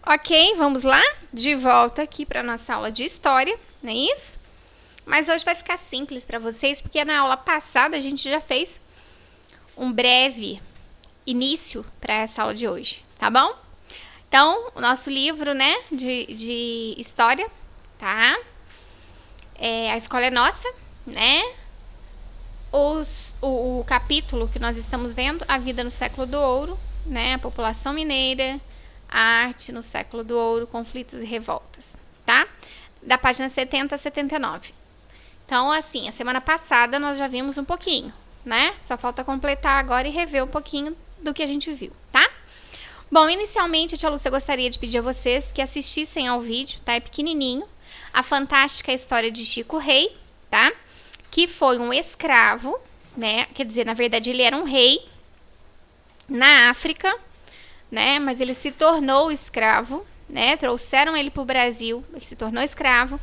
Ok, vamos lá? De volta aqui para nossa aula de história, não é isso? Mas hoje vai ficar simples para vocês, porque na aula passada a gente já fez um breve início para essa aula de hoje, tá bom? Então, o nosso livro, né, de história, tá? A Escola é Nossa, né? O capítulo que nós estamos vendo, A Vida no Século do Ouro, né? A população mineira, a arte no século do ouro, conflitos e revoltas, tá? Da página 70 a 79. Então, assim, a semana passada nós já vimos um pouquinho, né? Só falta completar agora e rever um pouquinho do que a gente viu, tá? Bom, inicialmente, a tia Lúcia gostaria de pedir a vocês que assistissem ao vídeo, tá? É pequenininho. A fantástica história de Chico Rei, tá? Que foi um escravo, né? Quer dizer, na verdade, ele era um rei na África, né? Mas ele se tornou escravo, né? Trouxeram ele para o Brasil, ele se tornou escravo.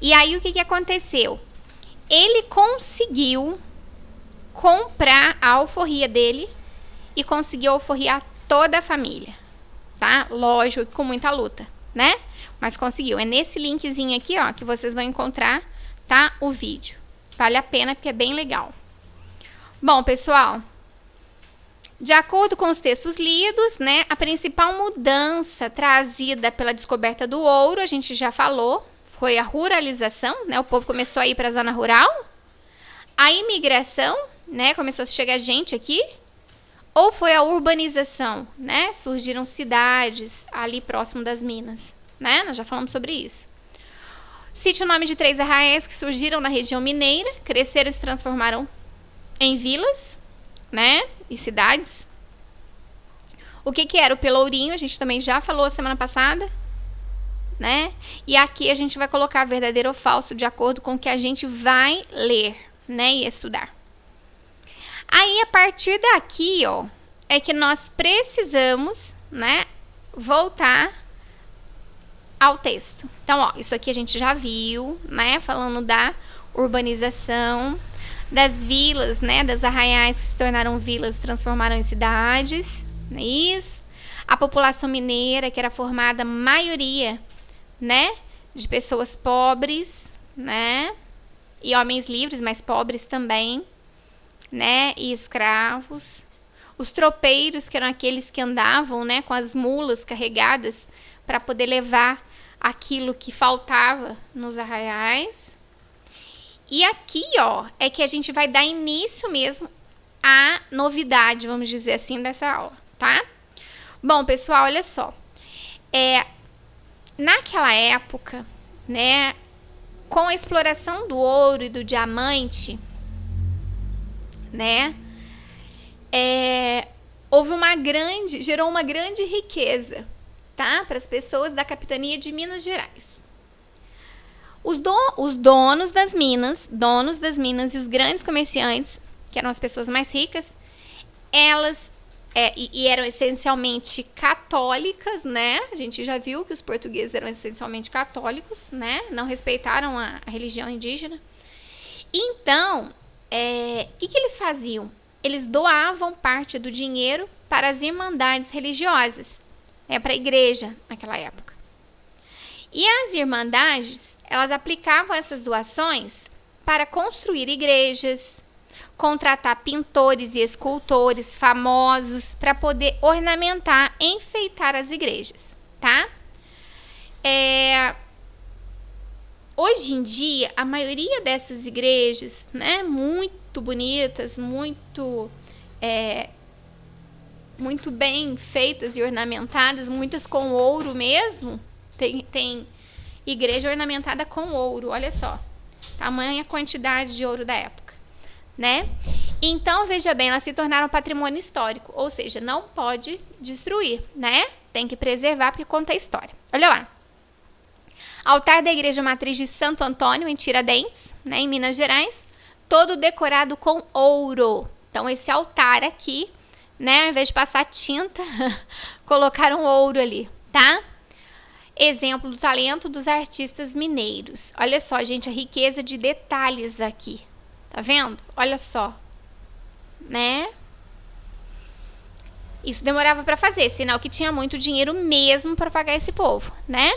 E aí o que aconteceu? Ele conseguiu comprar a alforria dele e conseguiu alforriar toda a família, tá? Lógico, com muita luta, né? Mas conseguiu. É nesse linkzinho aqui, ó, que vocês vão encontrar, tá? O vídeo. Vale a pena porque é bem legal. Bom, pessoal, de acordo com os textos lidos, né, a principal mudança trazida pela descoberta do ouro, a gente já falou, foi a ruralização, né? O povo começou a ir para a zona rural. A imigração, né? Começou a chegar gente aqui. Ou foi a urbanização, né? Surgiram cidades ali próximo das minas, né? Nós já falamos sobre isso. Cite o nome de 3 arraiais que surgiram na região mineira, cresceram e se transformaram em vilas, né? E cidades. O que era o Pelourinho? A gente também já falou semana passada, né? E aqui a gente vai colocar verdadeiro ou falso de acordo com o que a gente vai ler, né? E estudar. Aí, a partir daqui, ó, é que nós precisamos, né, voltar ao texto. Então, ó, isso aqui a gente já viu, né, falando da urbanização, das vilas, né, das arraiais que se tornaram vilas, se transformaram em cidades, não é isso? A população mineira, que era formada, maioria, né, de pessoas pobres, né, e homens livres, mas pobres também, né, e escravos. Os tropeiros, que eram aqueles que andavam, né, com as mulas carregadas para poder levar aquilo que faltava nos arraiais. E aqui, ó, é que a gente vai dar início mesmo à novidade, vamos dizer assim, dessa aula, tá? Bom, pessoal, olha só. Naquela época, né, com a exploração do ouro e do diamante, né, gerou uma grande riqueza, tá, para as pessoas da capitania de Minas Gerais. Os donos das minas e os grandes comerciantes, que eram as pessoas mais ricas, elas eram essencialmente católicas, né? A gente já viu que os portugueses eram essencialmente católicos, né? Não respeitaram a religião indígena. Então, o que eles faziam? Eles doavam parte do dinheiro para as irmandades religiosas, para a igreja naquela época. E as irmandades, elas aplicavam essas doações para construir igrejas, contratar pintores e escultores famosos para poder ornamentar, enfeitar as igrejas, tá? Hoje em dia, a maioria dessas igrejas, né, muito bonitas, muito bem feitas e ornamentadas, muitas com ouro mesmo, tem igreja ornamentada com ouro, olha só, tamanha quantidade de ouro da época, né? Então, veja bem, elas se tornaram patrimônio histórico, ou seja, não pode destruir, né? Tem que preservar porque conta a história. Olha lá. Altar da Igreja Matriz de Santo Antônio, em Tiradentes, né, em Minas Gerais, todo decorado com ouro. Então, esse altar aqui, né, ao invés de passar tinta, colocaram ouro ali, tá? Exemplo do talento dos artistas mineiros. Olha só, gente, a riqueza de detalhes aqui. Tá vendo? Olha só, né? Isso demorava para fazer, sinal que tinha muito dinheiro mesmo para pagar esse povo, né?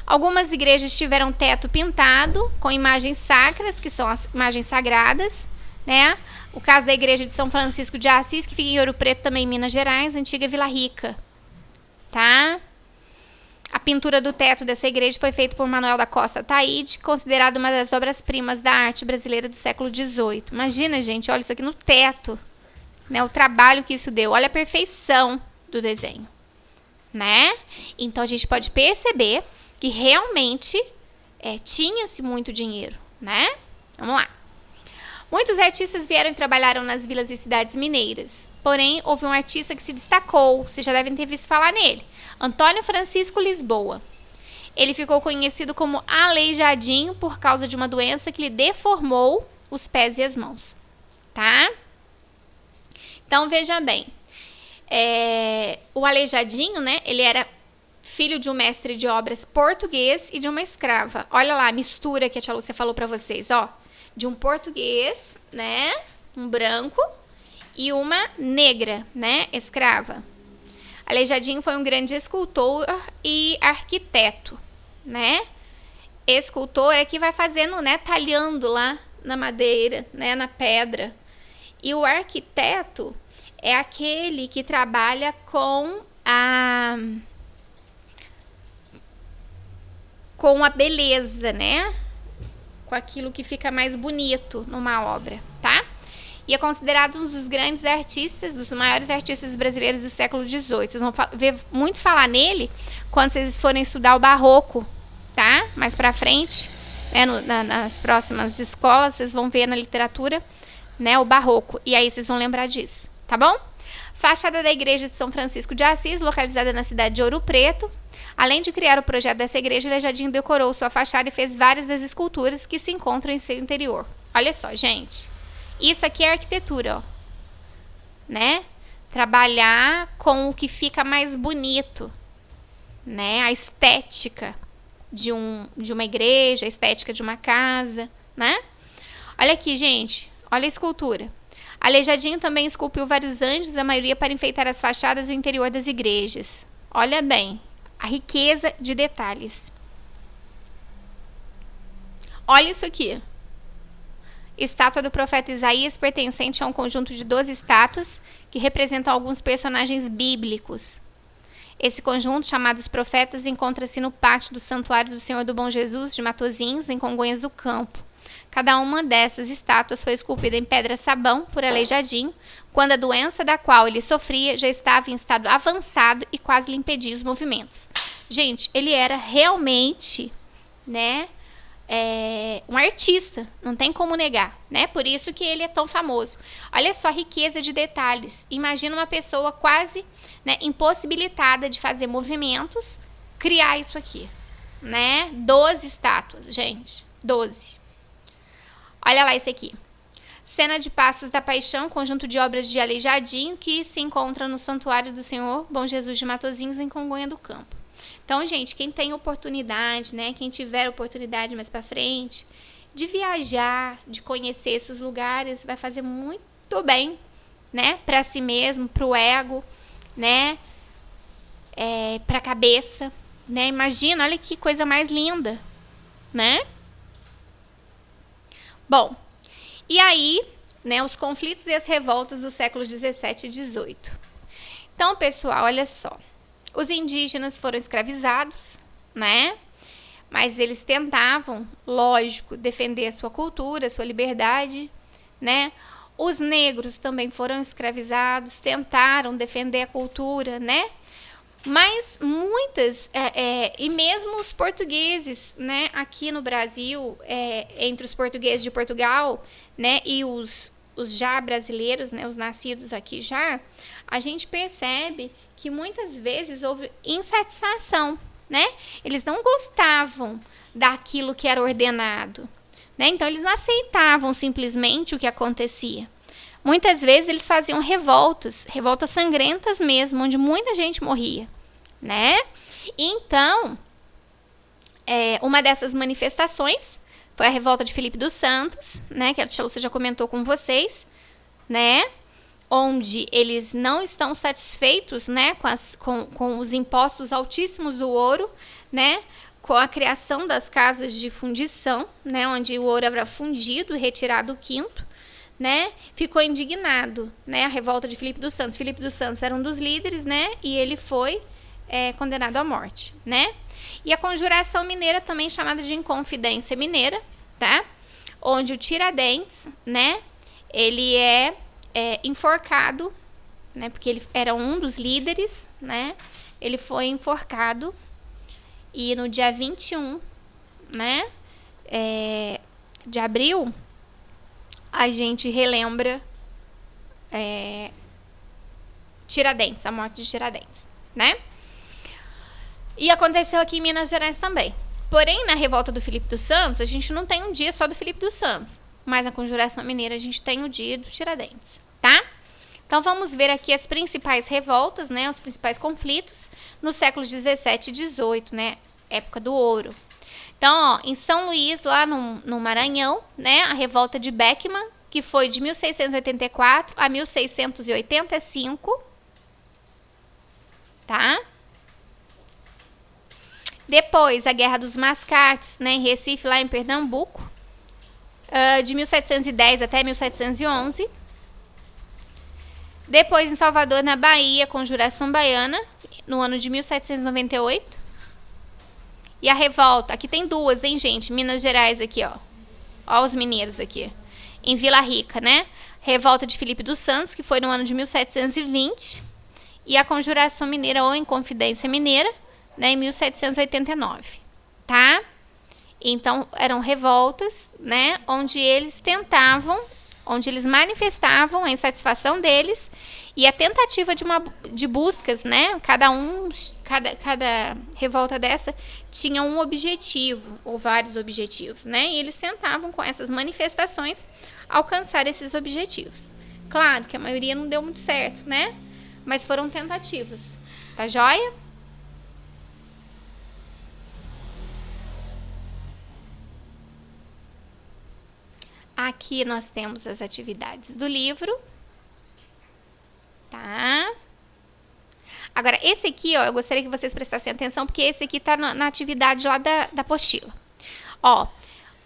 Algumas igrejas tiveram teto pintado com imagens sacras, que são as imagens sagradas, né? O caso da igreja de São Francisco de Assis, que fica em Ouro Preto, também em Minas Gerais, antiga Vila Rica, tá? A pintura do teto dessa igreja foi feita por Manuel da Costa Taide, considerada uma das obras-primas da arte brasileira do século XVIII. Imagina, gente, olha isso aqui no teto, né? O trabalho que isso deu, olha a perfeição do desenho, né? Então, a gente pode perceber que realmente tinha-se muito dinheiro, né? Vamos lá. Muitos artistas vieram e trabalharam nas vilas e cidades mineiras. Porém, houve um artista que se destacou, vocês já devem ter visto falar nele, Antônio Francisco Lisboa. Ele ficou conhecido como Aleijadinho por causa de uma doença que lhe deformou os pés e as mãos, tá? Então, veja bem, o Aleijadinho, né, ele era filho de um mestre de obras português e de uma escrava. Olha lá a mistura que a tia Lúcia falou para vocês, ó. De um português, né, um branco, e uma negra, né, escrava. Aleijadinho foi um grande escultor e arquiteto, né? Escultor é que vai fazendo, né, talhando lá na madeira, né, na pedra. E o arquiteto é aquele que trabalha com a beleza, né? Com aquilo que fica mais bonito numa obra, tá? E é considerado um dos grandes artistas, dos maiores artistas brasileiros do século XVIII. Vocês vão ver muito falar nele quando vocês forem estudar o Barroco, tá? Mais pra frente, né? Nas próximas escolas, vocês vão ver na literatura, né? O Barroco. E aí vocês vão lembrar disso, tá bom? Fachada da igreja de São Francisco de Assis, localizada na cidade de Ouro Preto. Além de criar o projeto dessa igreja, Aleijadinho decorou sua fachada e fez várias das esculturas que se encontram em seu interior. Olha só, gente. Isso aqui é arquitetura, ó. Né? Trabalhar com o que fica mais bonito, né? A estética de uma igreja, a estética de uma casa, né? Olha aqui, gente. Olha a escultura. Aleijadinho também esculpiu vários anjos, a maioria para enfeitar as fachadas e o interior das igrejas. Olha bem, a riqueza de detalhes. Olha isso aqui. Estátua do profeta Isaías, pertencente a um conjunto de 12 estátuas que representam alguns personagens bíblicos. Esse conjunto, chamado Os Profetas, encontra-se no pátio do Santuário do Senhor do Bom Jesus, de Matozinhos, em Congonhas do Campo. Cada uma dessas estátuas foi esculpida em pedra-sabão por Aleijadinho, quando a doença da qual ele sofria já estava em estado avançado e quase lhe impedia os movimentos. Gente, ele era realmente, né, um artista, não tem como negar, né? Por isso que ele é tão famoso. Olha só a riqueza de detalhes. Imagina uma pessoa quase, né, impossibilitada de fazer movimentos, criar isso aqui, né? 12 estátuas, gente, 12. Olha lá esse aqui. Cena de Passos da Paixão, conjunto de obras de Aleijadinho, que se encontra no Santuário do Senhor Bom Jesus de Matozinhos, em Congonha do Campo. Então, gente, quem tem oportunidade, né, quem tiver oportunidade mais para frente, de viajar, de conhecer esses lugares, vai fazer muito bem, né, para si mesmo, para o ego, né, para a cabeça, né? Imagina, olha que coisa mais linda, né? Bom, e aí, né, os conflitos e as revoltas dos séculos 17 e 18. Então, pessoal, olha só. Os indígenas foram escravizados, né? Mas eles tentavam, lógico, defender a sua cultura, a sua liberdade, né? Os negros também foram escravizados, tentaram defender a cultura, né? Mas muitas, e mesmo os portugueses, né, aqui no Brasil, entre os portugueses de Portugal, né, e os já brasileiros, né, os nascidos aqui já, a gente percebe que muitas vezes houve insatisfação, né? Eles não gostavam daquilo que era ordenado, né? Então, eles não aceitavam simplesmente o que acontecia. Muitas vezes, eles faziam revoltas sangrentas mesmo, onde muita gente morria, né? Então, uma dessas manifestações foi a revolta de Filipe dos Santos, né? Que a tia Lúcia já comentou com vocês, né? onde eles não estão satisfeitos, né, com os impostos altíssimos do ouro, né, com a criação das casas de fundição, né, onde o ouro era fundido e retirado do quinto, né, ficou indignado, né, a revolta de Filipe dos Santos. Filipe dos Santos era um dos líderes, né, e ele foi condenado à morte, né. E a conjuração mineira, também chamada de Inconfidência Mineira, tá, onde o Tiradentes, né, ele é enforcado, né, porque ele era um dos líderes, né, ele foi enforcado, e no dia 21, né, de abril, a gente relembra Tiradentes, a morte de Tiradentes, né, e aconteceu aqui em Minas Gerais também. Porém, na revolta do Filipe dos Santos, a gente não tem um dia só do Filipe dos Santos, mas na Conjuração Mineira a gente tem o dia do Tiradentes, tá? Então, vamos ver aqui as principais revoltas, né, os principais conflitos nos séculos 17 e 18, né, época do ouro. Então, ó, em São Luís, lá no Maranhão, né, a revolta de Beckman, que foi de 1684 a 1685, tá? Depois, a Guerra dos Mascates, né, em Recife, lá em Pernambuco, de 1710 até 1711. Depois, em Salvador, na Bahia, Conjuração Baiana, no ano de 1798. E a revolta, aqui tem duas, hein, gente? Minas Gerais aqui, ó. Ó os mineiros aqui. Em Vila Rica, né? Revolta de Filipe dos Santos, que foi no ano de 1720. E a Conjuração Mineira, ou Inconfidência Mineira, né, em 1789, tá? Então, eram revoltas, né, onde eles manifestavam a insatisfação deles e a tentativa de buscas, né, cada revolta dessa tinha um objetivo, ou vários objetivos, né, e eles tentavam, com essas manifestações, alcançar esses objetivos. Claro que a maioria não deu muito certo, né, mas foram tentativas, tá joia? Aqui nós temos as atividades do livro, tá? Agora, esse aqui, ó, eu gostaria que vocês prestassem atenção, porque esse aqui tá na atividade lá da apostila. Ó,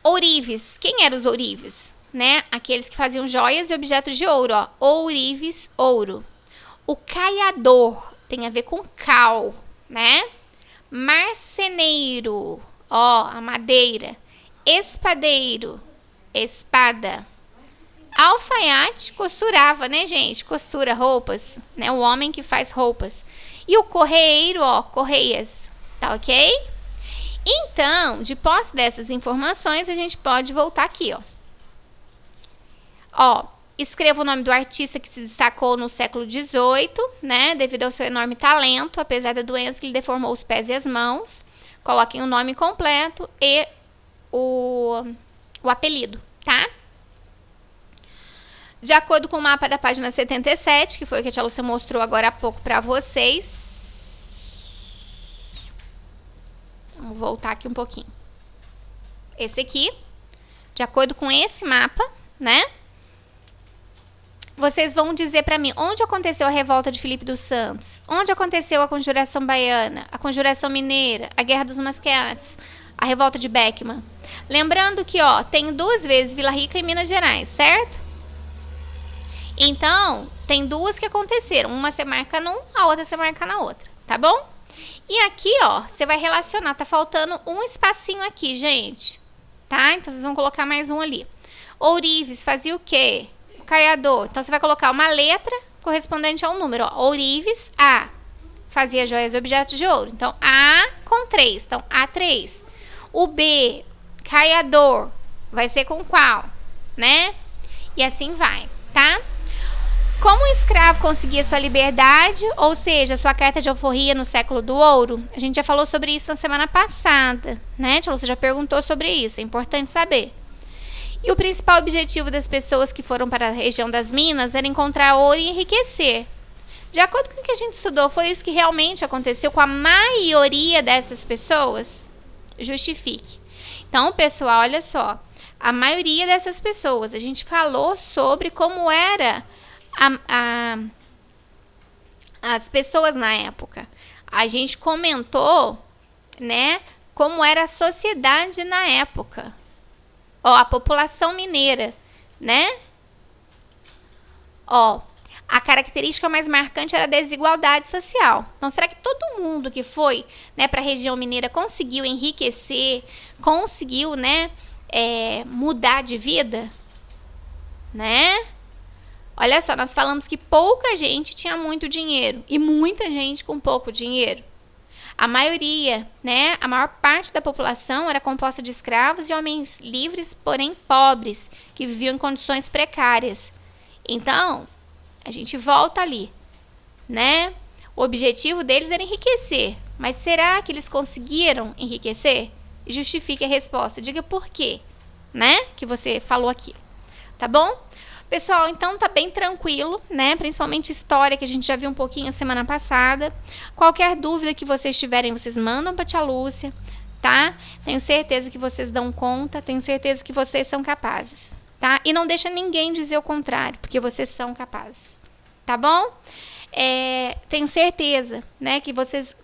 ourives. Quem eram os ourives? Né? Aqueles que faziam joias e objetos de ouro, ó. Ourives, ouro. O caiador tem a ver com cal, né? Marceneiro, ó, a madeira. Espadeiro, espada. Alfaiate, costurava, né, gente? Costura roupas, né? O homem que faz roupas. E o correeiro, ó, correias, tá ok? Então, de posse dessas informações, a gente pode voltar aqui, ó. Ó, escreva o nome do artista que se destacou no século XVIII, né? Devido ao seu enorme talento, apesar da doença que lhe deformou os pés e as mãos. Coloquem o nome completo e o apelido, tá? De acordo com o mapa da página 77, que foi o que a tia Lúcia mostrou agora há pouco para vocês. Vamos voltar aqui um pouquinho. Esse aqui, de acordo com esse mapa, né? Vocês vão dizer para mim onde aconteceu a revolta de Filipe dos Santos, onde aconteceu a Conjuração Baiana, a Conjuração Mineira, a Guerra dos Mascates, a revolta de Beckman. Lembrando que, ó, tem duas vezes Vila Rica e Minas Gerais, certo? Então, tem duas que aconteceram. Uma você marca num, a outra você marca na outra, tá bom? E aqui, ó, você vai relacionar. Tá faltando um espacinho aqui, gente. Tá? Então, vocês vão colocar mais um ali. Ourives fazia o quê? O caiador. Então, você vai colocar uma letra correspondente a um número. Ó. Ourives, A. Fazia joias e objetos de ouro. Então, A com 3. Então, A3. O B, caiador, vai ser com qual? Né? E assim vai, tá? Como o escravo conseguia sua liberdade, ou seja, sua carta de alforria no século do ouro? A gente já falou sobre isso na semana passada, né? Você já perguntou sobre isso, é importante saber. E o principal objetivo das pessoas que foram para a região das minas era encontrar ouro e enriquecer. De acordo com o que a gente estudou, foi isso que realmente aconteceu com a maioria dessas pessoas? Justifique. Então, pessoal, olha só. A maioria dessas pessoas, a gente falou sobre como era as pessoas na época. A gente comentou, né, como era a sociedade na época. Ó, a população mineira, né? Ó, a característica mais marcante era a desigualdade social. Então, será que todo mundo que foi, né, para a região mineira conseguiu enriquecer, conseguiu, né, mudar de vida? Né? Olha só, nós falamos que pouca gente tinha muito dinheiro e muita gente com pouco dinheiro. A maioria, né, a maior parte da população era composta de escravos e homens livres, porém pobres, que viviam em condições precárias. Então, a gente volta ali, né? O objetivo deles era enriquecer. Mas será que eles conseguiram enriquecer? Justifique a resposta. Diga por quê, né? Que você falou aqui. Tá bom? Pessoal, então tá bem tranquilo, né? Principalmente história, que a gente já viu um pouquinho a semana passada. Qualquer dúvida que vocês tiverem, vocês mandam pra tia Lúcia, tá? Tenho certeza que vocês dão conta, tenho certeza que vocês são capazes, tá? E não deixa ninguém dizer o contrário, porque vocês são capazes, tá bom? Tenho certeza, né, que vocês,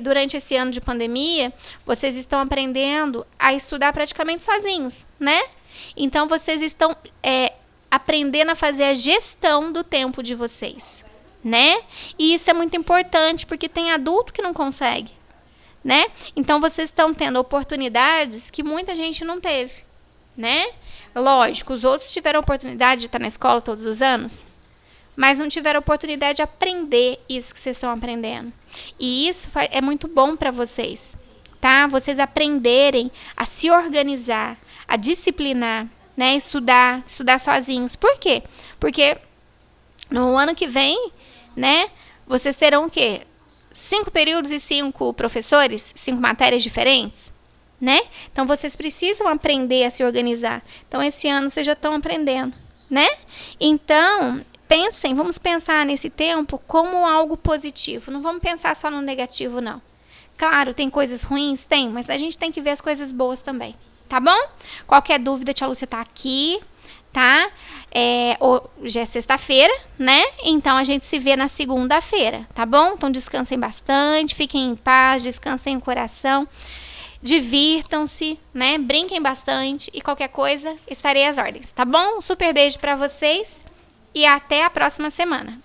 durante esse ano de pandemia, vocês estão aprendendo a estudar praticamente sozinhos, né? Então, vocês estão aprendendo a fazer a gestão do tempo de vocês, né? E isso é muito importante, porque tem adulto que não consegue, né? Então, vocês estão tendo oportunidades que muita gente não teve, né? Lógico, os outros tiveram a oportunidade de estar na escola todos os anos, mas não tiveram a oportunidade de aprender isso que vocês estão aprendendo. E isso é muito bom para vocês, tá? Vocês aprenderem a se organizar, a disciplinar, né? Estudar sozinhos. Por quê? Porque no ano que vem, né, vocês terão o quê? 5 períodos e 5 professores, 5 matérias diferentes, né? Então, vocês precisam aprender a se organizar. Então, esse ano vocês já estão aprendendo, né? Então, vamos pensar nesse tempo como algo positivo. Não vamos pensar só no negativo, não. Claro, tem coisas ruins? Tem, mas a gente tem que ver as coisas boas também, tá bom? Qualquer dúvida, tia Lúcia tá aqui, tá? Já é sexta-feira, né? Então, a gente se vê na segunda-feira, tá bom? Então, descansem bastante, fiquem em paz, descansem o coração, divirtam-se, né? Brinquem bastante e qualquer coisa, estarei às ordens, tá bom? Um super beijo pra vocês e até a próxima semana.